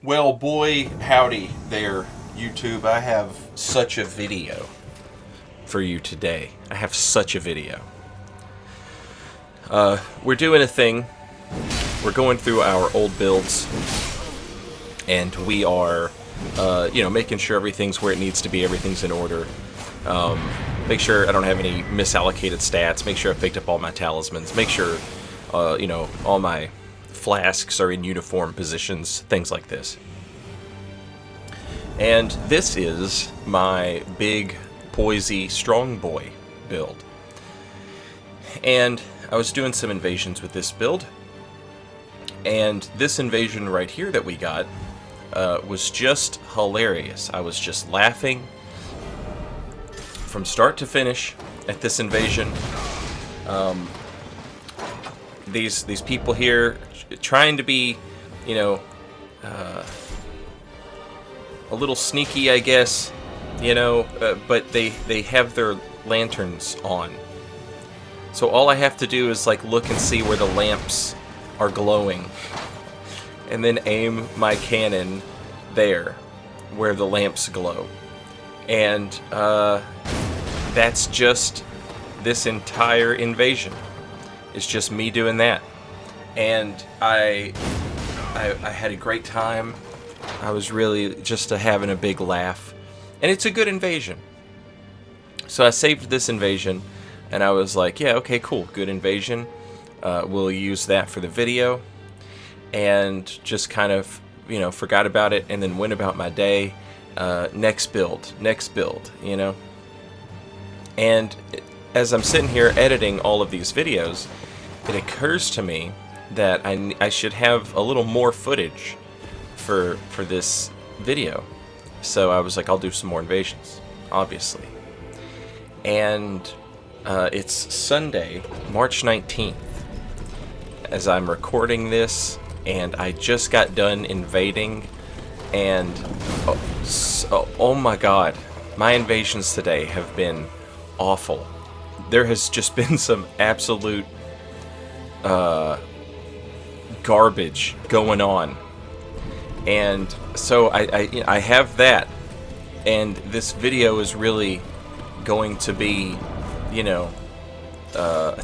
Well, boy, howdy there, YouTube. I have such a video for you today. I have such a video. We're doing a thing. We're going through our old builds, and we are, making sure everything's where it needs to be, everything's in order. Make sure I don't have any misallocated stats, make sure I picked up all my talismans, make sure, all my flasks are in uniform positions, things like this. And this is my big Poise strong boy build. And I was doing some invasions with this build, and this invasion right here that we got was just hilarious. I was just laughing from start to finish at this invasion. These people here trying to be, a little sneaky, I guess, but they have their lanterns on. So all I have to do is look and see where the lamps are glowing, and then aim my cannon there where the lamps glow. And that's just this entire invasion. It's just me doing that. And I had a great time. I was really just having a big laugh. And it's a good invasion. So I saved this invasion, and I was like, yeah, okay, cool, good invasion. We'll use that for the video. And just kind of, forgot about it and then went about my day. Next build, And as I'm sitting here editing all of these videos, it occurs to me that I should have a little more footage for this video. So I was like, I'll do some more invasions, obviously. And it's Sunday, March 19th, as I'm recording this, and I just got done invading, and oh my god, my invasions today have been awful. There has just been some absolute garbage going on. And so I have that, and this video is really going to be, a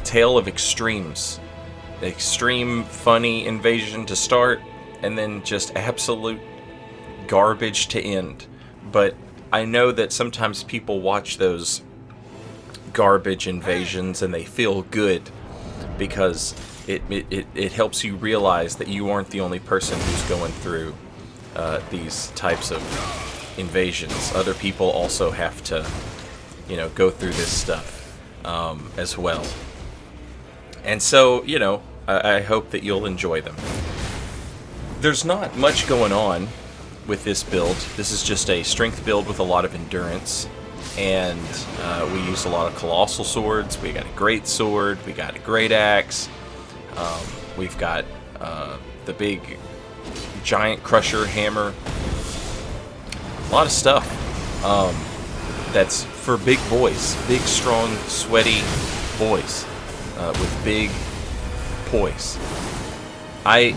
tale of extremes. Extreme funny invasion to start, and then just absolute garbage to end. But I know that sometimes people watch those garbage invasions and they feel good because it helps you realize that you aren't the only person who's going through these types of invasions. Other people also have to, go through this stuff as well. And so, I hope that you'll enjoy them. There's not much going on with this build. This is just a strength build with a lot of endurance. And we use a lot of colossal swords. We got a great sword. We got a great axe. We've got the big giant crusher hammer. A lot of stuff that's for big boys, big, strong, sweaty boys with big poise. I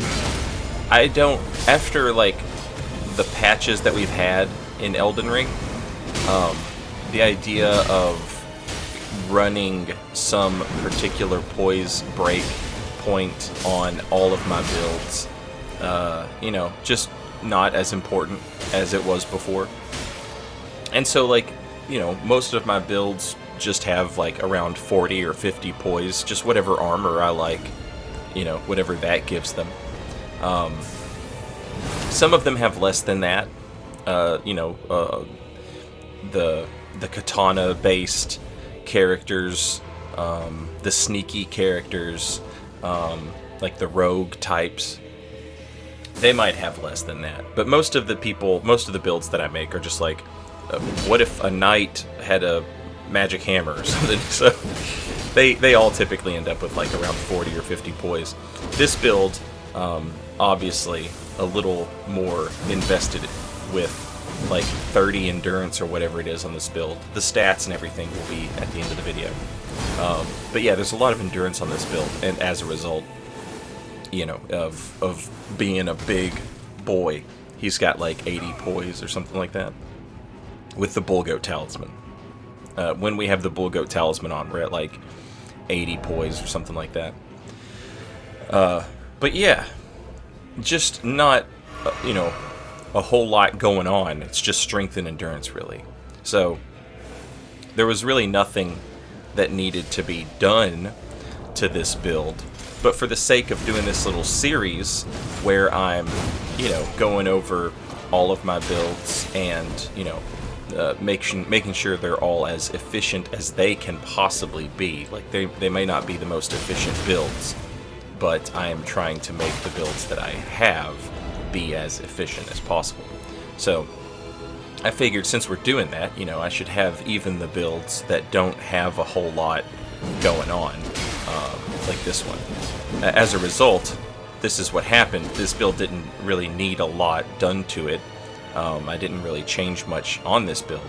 don't, after the patches that we've had in Elden Ring, the idea of running some particular poise break point on all of my builds, just not as important as it was before. And so most of my builds just have around 40 or 50 poise, just whatever armor I like, whatever that gives them. Some of them have less than that, the katana based characters, the sneaky characters, like the rogue types, they might have less than that. But most of the builds that I make are just what if a knight had a magic hammer or something? So they all typically end up with around 40 or 50 poise. This build, obviously a little more invested with 30 endurance or whatever it is on this build. The stats and everything will be at the end of the video. But yeah, there's a lot of endurance on this build, and as a result, of being a big boy He's got like 80 poise or something like that with the bull goat talisman. When we have the bull goat talisman on, we're at like 80 poise or something like that. But yeah, just not, a whole lot going on. It's just strength and endurance, really. So there was really nothing that needed to be done to this build. But for the sake of doing this little series where I'm, going over all of my builds and, making sure they're all as efficient as they can possibly be. Like, they may not be the most efficient builds, but I am trying to make the builds that I have be as efficient as possible. So I figured since we're doing that, I should have even the builds that don't have a whole lot going on, like this one. As a result, this is what happened. This build didn't really need a lot done to it. I didn't really change much on this build.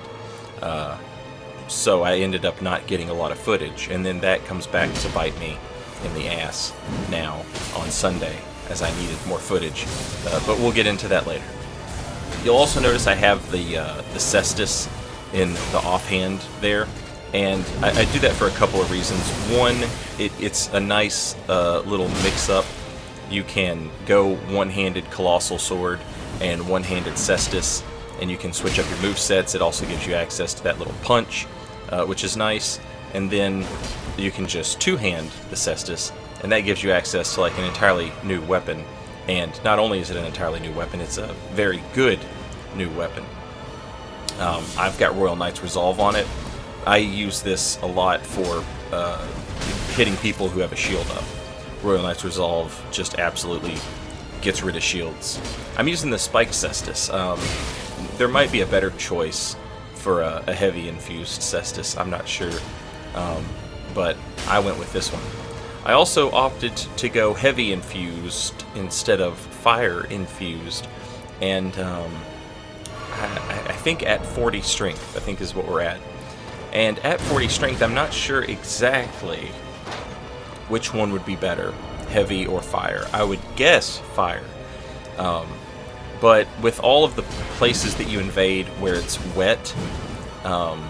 So I ended up not getting a lot of footage, and then that comes back to bite me in the ass now on Sunday, as I needed more footage. But we'll get into that later. You'll also notice I have the cestus in the offhand there, and I do that for a couple of reasons. One, it's a nice little mix-up. You can go one-handed Colossal Sword and one-handed cestus, and you can switch up your movesets. It also gives you access to that little punch, which is nice. And then you can just two-hand the cestus, and that gives you access to like an entirely new weapon. And not only is it an entirely new weapon, it's a very good new weapon. I've got Royal Knight's Resolve on it. I use this a lot for hitting people who have a shield up. Royal Knight's Resolve just absolutely gets rid of shields. I'm using the Spike Cestus. There might be a better choice for a heavy infused Cestus. I'm not sure, but I went with this one. I also opted to go heavy infused instead of fire infused, and I think at 40 strength, I think is what we're at. And at 40 strength, I'm not sure exactly which one would be better, heavy or fire. I would guess fire. But with all of the places that you invade where it's wet, I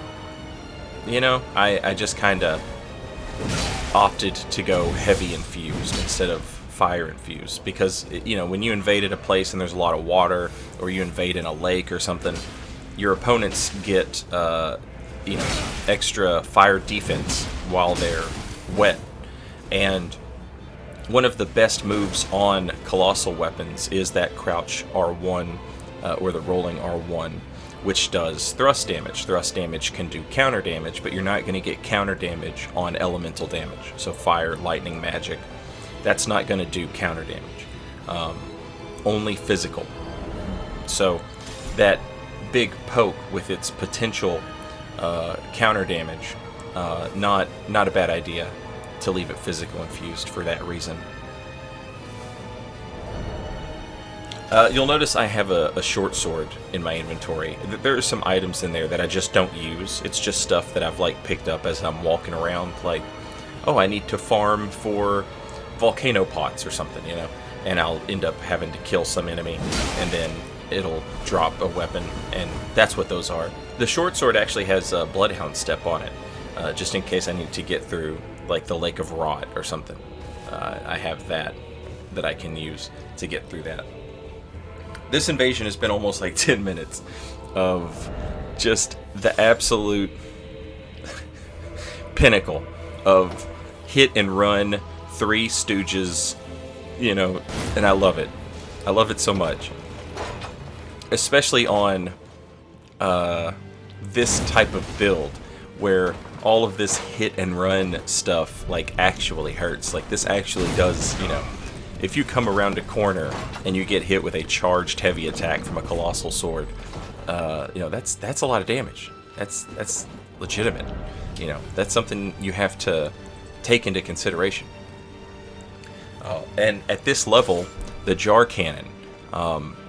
just kind of opted to go heavy infused instead of fire infused, because when you invaded a place and there's a lot of water, or you invade in a lake or something, your opponents get extra fire defense while they're wet. And one of the best moves on Colossal weapons is that crouch R1, or the rolling R1, which does thrust damage. Thrust damage can do counter damage, but you're not going to get counter damage on elemental damage. So fire, lightning, magic, that's not going to do counter damage. Only physical. So that big poke with its potential counter damage, not a bad idea to leave it physical infused for that reason. You'll notice I have a short sword in my inventory. There are some items in there that I just don't use. It's just stuff that I've picked up as I'm walking around, like, oh, I need to farm for volcano pots or something, and I'll end up having to kill some enemy, and then it'll drop a weapon, and that's what those are. The short sword actually has a Bloodhound Step on it, just in case I need to get through the Lake of Rot or something. I have that I can use to get through that. This invasion has been almost 10 minutes of just the absolute pinnacle of hit and run, Three Stooges, and I love it. I love it so much. Especially on this type of build, where all of this hit and run stuff actually hurts. This actually does, if you come around a corner and you get hit with a charged heavy attack from a Colossal Sword, that's a lot of damage. That's legitimate. That's something you have to take into consideration. And at this level, the Jar Cannon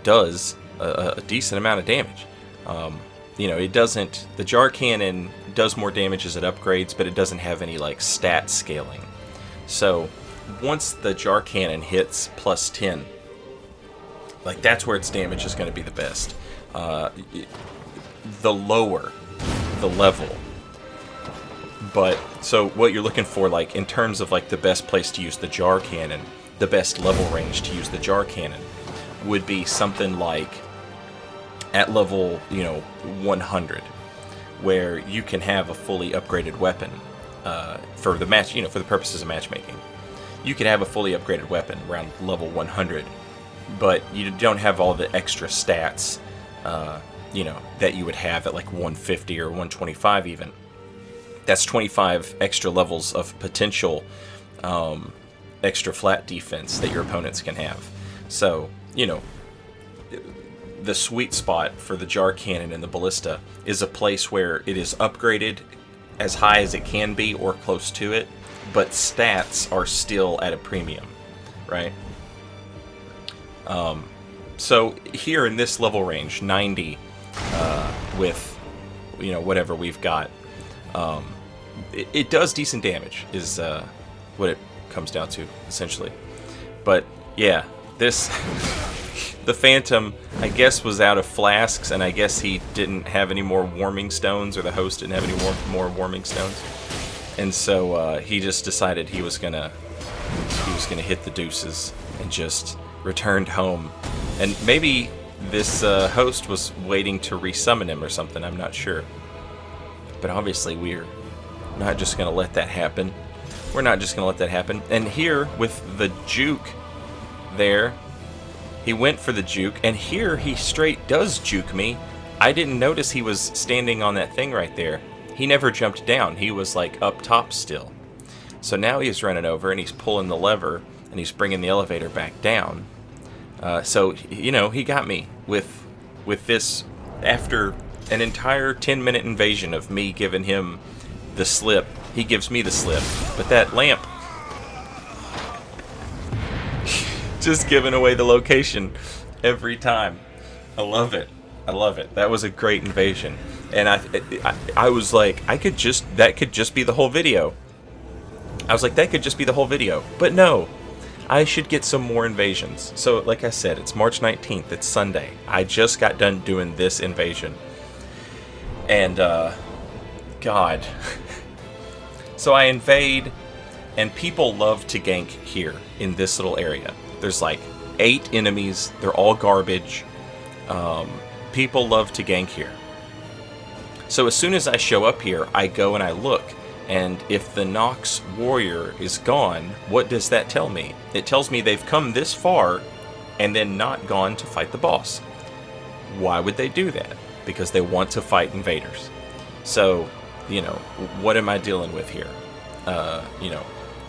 does a decent amount of damage. It doesn't. The Jar Cannon does more damage as it upgrades, but it doesn't have any stat scaling. So once the Jar Cannon hits plus 10, Like, that's where its damage is going to be the best. The lower the level. But, so what you're looking for, like, in terms of, like, the best place to use the jar cannon, the best level range to use the jar cannon, would be something like at level, 100, where you can have a fully upgraded weapon for the match, for the purposes of matchmaking. You can have a fully upgraded weapon around level 100, but you don't have all the extra stats, that you would have at like 150 or 125 even. That's 25 extra levels of potential extra flat defense that your opponents can have. So, the sweet spot for the jar cannon and the ballista is a place where it is upgraded as high as it can be or close to it, but stats are still at a premium, right? So here in this level range, 90, with, whatever we've got, it does decent damage, is what it comes down to, essentially. But, yeah, this... The Phantom, I guess, was out of flasks, and I guess he didn't have any more warming stones, or the host didn't have any more warming stones. And so he just decided he was gonna hit the deuces and just returned home. And maybe this host was waiting to resummon him or something, I'm not sure. But obviously we're not just gonna let that happen. We're not just gonna let that happen. And here, with the juke there, he went for the juke, and here he straight does juke me. I didn't notice he was standing on that thing right there. He never jumped down. He was like up top still. So now he's running over and he's pulling the lever and he's bringing the elevator back down. So, he got me with this after an entire 10-minute invasion of me giving him the slip. He gives me the slip. But that lamp... just giving away the location every time. I love it. I love it. That was a great invasion. And I was like, that could just be the whole video. I was like, that could just be the whole video. But no, I should get some more invasions. So, like I said, it's March 19th. It's Sunday. I just got done doing this invasion. And, God. So I invade, and people love to gank here in this little area. There's like 8 enemies. They're all garbage. People love to gank here. So as soon as I show up here, I go and I look. And if the Nox warrior is gone, what does that tell me? It tells me they've come this far and then not gone to fight the boss. Why would they do that? Because they want to fight invaders. So, what am I dealing with here?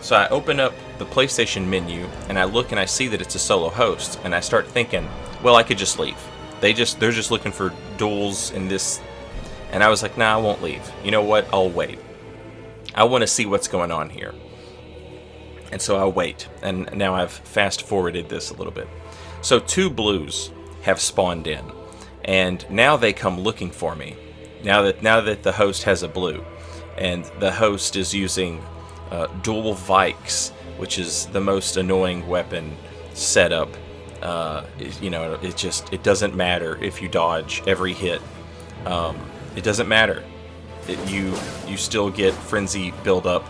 So I open up the PlayStation menu, and I look and I see that it's a solo host, and I start thinking, well, I could just leave. They're just looking for duels in this, and I was like, nah, I won't leave. You know what? I'll wait. I want to see what's going on here. And so I wait, and now I've fast-forwarded this a little bit. So 2 blues have spawned in, and now they come looking for me. Now that the host has a blue, and the host is using dual Vikes, which is the most annoying weapon setup. It doesn't matter if you dodge every hit. It doesn't matter. You still get frenzy buildup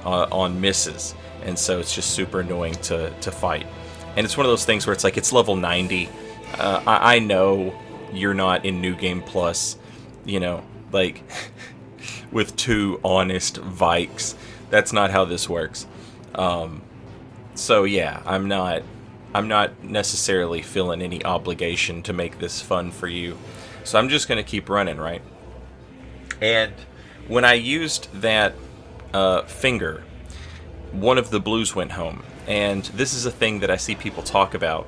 on misses, and so it's just super annoying to fight. And it's one of those things where it's like, it's level 90. I know you're not in New Game Plus, like with 2 honest Vikes. That's not how this works. So yeah, I'm not necessarily feeling any obligation to make this fun for you. So I'm just gonna keep running, right? And when I used that finger, one of the blues went home. And this is a thing that I see people talk about.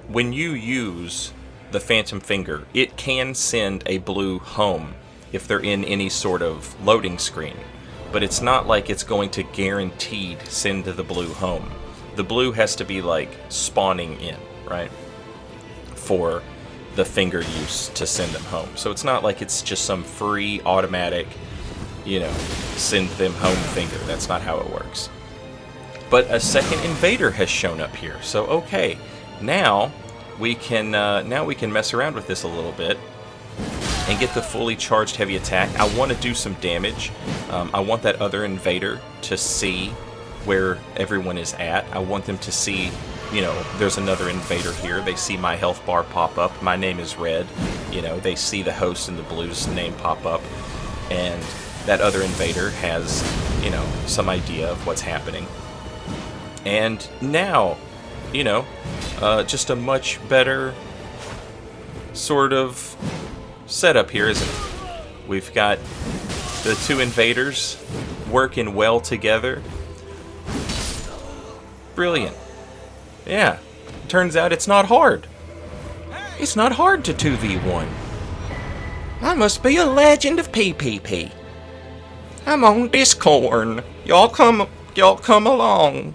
When you use the Phantom Finger, it can send a blue home if they're in any sort of loading screen. But it's not like it's going to guaranteed send the blue home. The blue has to be like spawning in, right? For the finger use to send them home. So it's not like it's just some free automatic, send them home finger. That's not how it works. But a second invader has shown up here. So okay, now we can mess around with this a little bit and get the fully charged heavy attack. I want to do some damage. I want that other invader to see where everyone is at. I want them to see, you know, there's another invader here. They see my health bar pop up. My name is red. You know, they see the host in the blue's name pop up. And that other invader has, you know, some idea of what's happening. And now, you know, just a much better sort of setup here, isn't it? We've got the two invaders working well together. Brilliant. Yeah. Turns out it's not hard. It's not hard to 2v1. I must be a legend of PPP. I'm on Discord. Y'all come along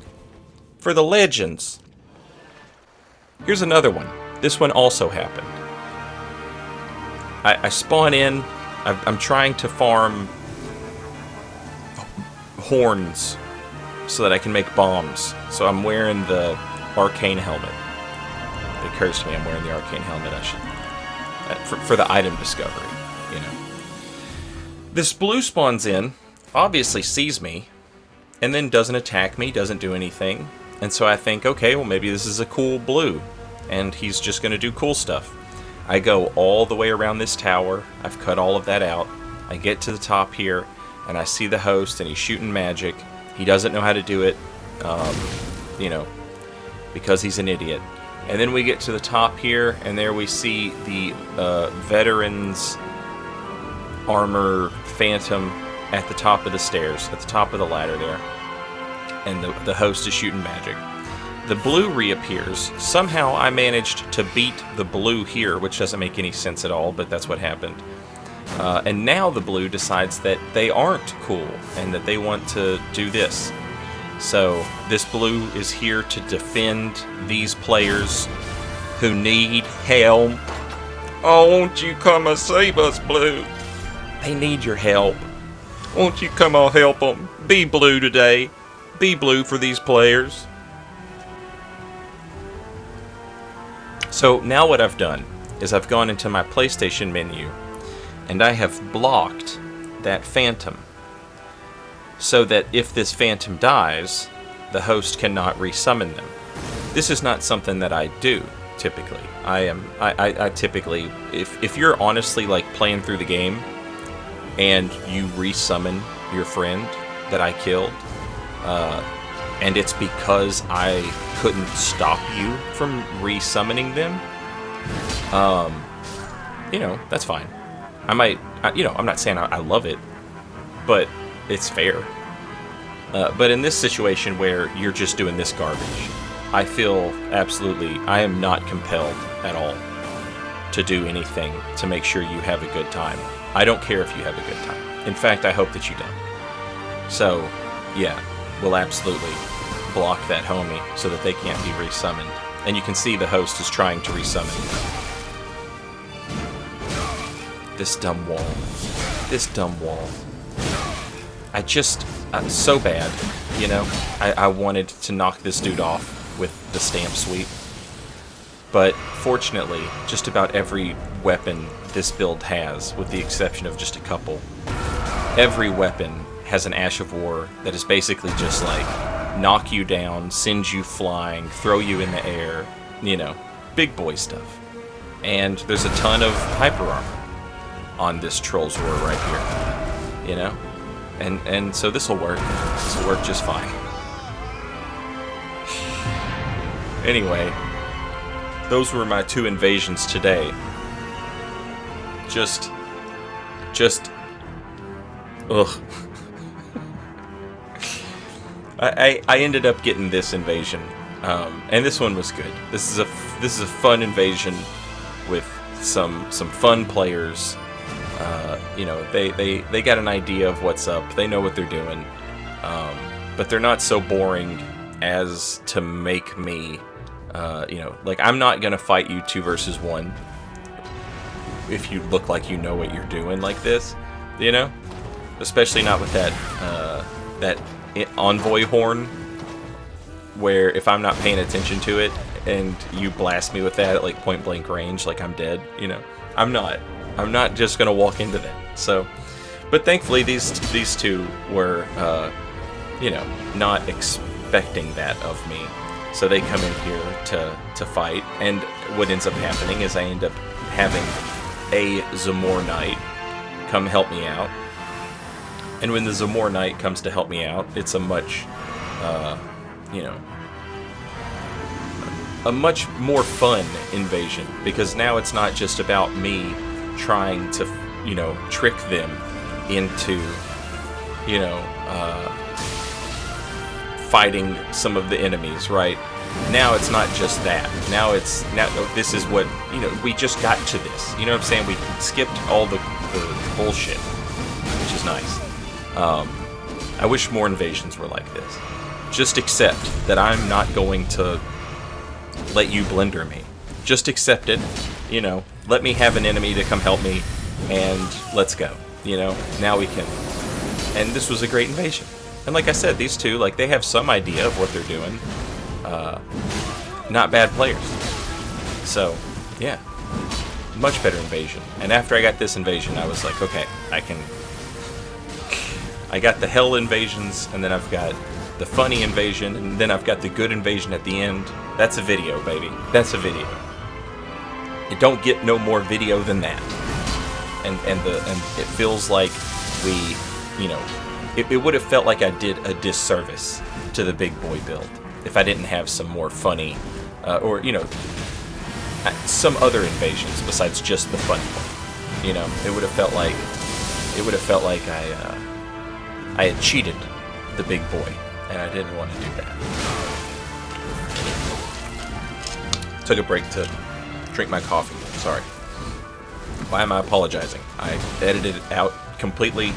for the legends. Here's another one. This one also happened. I spawn in. I'm trying to farm horns so that I can make bombs. So I'm wearing the arcane helmet. It occurs to me I'm wearing the arcane helmet. I should for the item discovery. You know. This blue spawns in, obviously sees me, and then doesn't attack me, doesn't do anything. And so I think, okay, well maybe this is a cool blue, and he's just going to do cool stuff. I go all the way around this tower. I've cut all of that out. I get to the top here, and I see the host, and he's shooting magic. He doesn't know how to do it, you know, because he's an idiot. And then we get to the top here, and there we see the veteran's armor phantom at the top of the stairs, at the top of the ladder there. And the host is shooting magic. The blue reappears. Somehow I managed to beat the blue here, which doesn't make any sense at all, but that's what happened. And now the blue decides that they aren't cool and that they want to do this. So this blue is here to defend these players who need help. Oh, won't you come and save us, blue? They need your help. Won't you come and help them? Be blue today. Be blue for these players. So now what I've done is I've gone into my PlayStation menu and I have blocked that phantom so that if this phantom dies, the host cannot resummon them. This is not something that I do typically. I typically, if you're honestly like playing through the game and you resummon your friend that I killed, and it's because I couldn't stop you from resummoning them, you know, that's fine. You know, I'm not saying I love it, but it's fair. But in this situation where you're just doing this garbage, I feel absolutely, I am not compelled at all to do anything to make sure you have a good time. I don't care if you have a good time. In fact, I hope that you don't. So, yeah, we'll absolutely block that homie so that they can't be resummoned. And you can see the host is trying to resummon. This dumb wall. This dumb wall. So bad, you know? I wanted to knock this dude off with the stamp sweep. But fortunately, just about every weapon this build has, with the exception of just a couple, every weapon has an Ash of War that is basically just like knock you down, send you flying, throw you in the air, you know, big boy stuff. And there's a ton of hyper armor on this Troll's Roar right here, you know? And so this will work. This will work just fine. Anyway, those were my 2 invasions today. Just, ugh. I ended up getting this invasion, and this one was good. This is a fun invasion with some fun players. You know, they got an idea of what's up. They know what they're doing, but they're not so boring as to make me, you know, like I'm not gonna fight you 2 versus 1 if you look like you know what you're doing like this, you know, especially not with that envoy horn, where if I'm not paying attention to it and you blast me with that at like point blank range, like I'm dead, you know. I'm not just gonna walk into that. So, but thankfully these two were, you know, not expecting that of me. So they come in here to fight, and what ends up happening is I end up having a Zamor Knight come help me out. And when the Zamor Knight comes to help me out, it's a much, you know, a much more fun invasion, because now it's not just about me trying to, you know, trick them into, you know, fighting some of the enemies, right? Now it's not just that. Now this is what, you know, we just got to this. You know what I'm saying? We skipped all the bullshit, which is nice. I wish more invasions were like this. Just accept that I'm not going to let you blender me. Just accept it, you know. Let me have an enemy to come help me, and let's go. You know, now we can. And this was a great invasion. And like I said, these two, like, they have some idea of what they're doing. Not bad players. So, yeah. Much better invasion. And after I got this invasion, I was like, okay, I got the hell invasions, and then I've got the funny invasion, and then I've got the good invasion at the end. That's a video, baby. That's a video. You don't get no more video than that. And it feels like we, you know, it would have felt like I did a disservice to the big boy build if I didn't have some more funny, or, you know, some other invasions besides just the fun one. You know, it would have felt like I had cheated the big boy, and I didn't want to do that. Took a break to drink my coffee. Sorry. Why am I apologizing? I edited it out completely.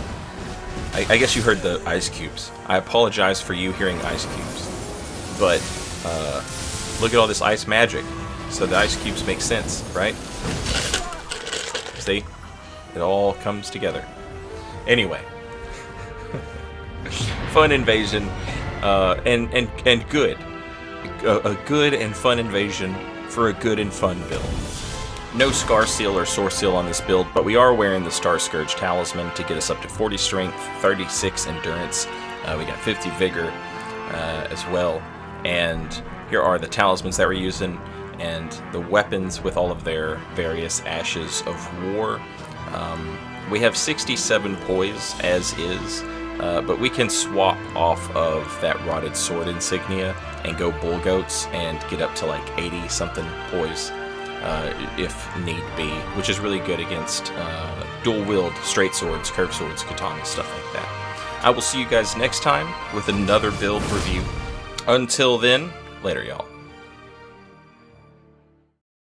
I guess you heard the ice cubes. I apologize for you hearing ice cubes. But look at all this ice magic. So the ice cubes make sense, right? See? It all comes together. Anyway. Fun invasion. And good. A good and fun invasion for a good and fun build. No Scar Seal or Source Seal on this build, but we are wearing the Star Scourge Talisman to get us up to 40 Strength, 36 Endurance. We got 50 Vigor as well. And here are the Talismans that we're using, and the weapons with all of their various Ashes of War. We have 67 Poise as is, but we can swap off of that Rotted Sword insignia and go Bull Goats and get up to like 80 something Poise. If need be, which is really good against dual-wield straight swords, curved swords, katanas, stuff like that. I will see you guys next time with another build review. Until then, later, y'all.